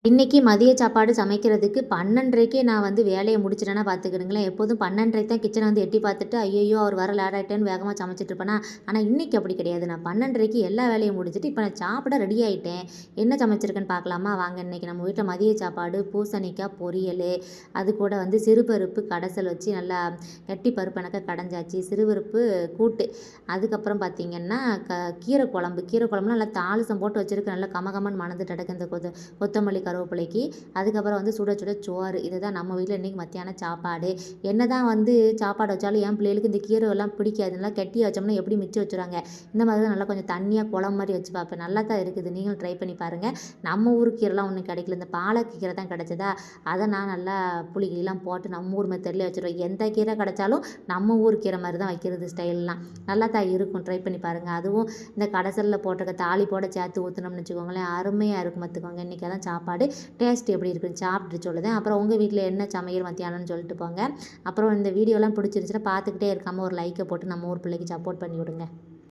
இன்றைக்கி மதிய சாப்பாடு சமைக்கிறதுக்கு 12:30க்கே நான் வந்து வேலையை முடிச்சிட்டேன்னா பார்த்துக்கிடுங்களேன். எப்போதும் 12:30க்கு தான் கிச்சனை வந்து எட்டி பார்த்துட்டு ஐயையோ அவர் வர லேட் ஆகிட்டேன்னு வேகமாக சமைச்சிட்ருப்பேனா. ஆனால் இன்றைக்கி அப்படி கிடையாது. நான் 12:30க்கு எல்லா வேலையும் முடிச்சுட்டு இப்போ நான் சாப்பிட ரெடி ஆகிட்டேன். என்ன சமைச்சிருக்கேன்னு பார்க்கலாமா வாங்க. இன்றைக்கி நம்ம வீட்டில் மதிய சாப்பாடு பூசணிக்காய் பொரியல், அது கூட வந்து சிறுபருப்பு கடைசல் வச்சு நல்லா கட்டி பருப்பு எனக்கு கடைஞ்சாச்சு, சிறுபருப்பு கூட்டு, அதுக்கப்புறம் பார்த்திங்கன்னா கீரை குழம்புலாம் நல்லா தாளிசம் போட்டு வச்சுருக்கு. நல்லா கமகமன்னு மணந்துட்டு கிடக்கு இந்த கொத்தமல்லி கருவேப்பிலைக்கு. அதுக்கப்புறம் வந்து சுட சுட சோறு. இதுதான் நம்ம வீட்டில் இன்றைக்கி மத்தியானம் சாப்பாடு. என்ன தான் வந்து சாப்பாடு வச்சாலும் என் பிள்ளைகளுக்கு இந்த கீரை எல்லாம் பிடிக்காது. நல்லா கெட்டியாக வச்சோம்னா எப்படி மிச்சம் வச்சுருவாங்க. இந்த மாதிரி தான் நல்லா கொஞ்சம் தண்ணியாக குழம்பு மாதிரி வச்சு பார்ப்பேன். நல்லா தான் இருக்குது. நீங்களும் ட்ரை பண்ணி பாருங்கள். நம்ம ஊர் கீரைலாம் ஒன்றும் கிடைக்கல. இந்த பாலக்கீரை தான் கிடச்சதா. அதை நான் நல்லா புளிகிலாம் போட்டு நம்ம ஊர் மெத்தட்லேயே வச்சுருவேன். எந்த கீரை கிடச்சாலும் நம்ம ஊர் கீரை மாதிரி தான் வைக்கிறது ஸ்டைல்லாம். நல்லா தான் இருக்கும். ட்ரை பண்ணி பாருங்கள். அதுவும் இந்த கடைசலில் போட்டிருக்க தாளிப்போட சேர்த்து ஊற்றினோம்னு வச்சுக்கோங்களேன், அருமையாக இருக்கும் பார்த்துக்கோங்க. இன்றைக்கி தான் சாப்பாடு. டேஸ்ட் எப்படி இருக்குன்னு சாப்பிட்டு சொல்லுதேன். அப்புறம் உங்கள் வீட்டில் என்ன சமையல் மத்தியானம்னு சொல்லிட்டு போங்க. அப்புறம் இந்த வீடியோலாம் பிடிச்சிருந்துச்சுன்னா பார்த்துக்கிட்டே இருக்காமல் ஒரு லைக்கை போட்டு நம்ம ஊர் பிள்ளைக்கு சப்போர்ட் பண்ணி விடுங்க.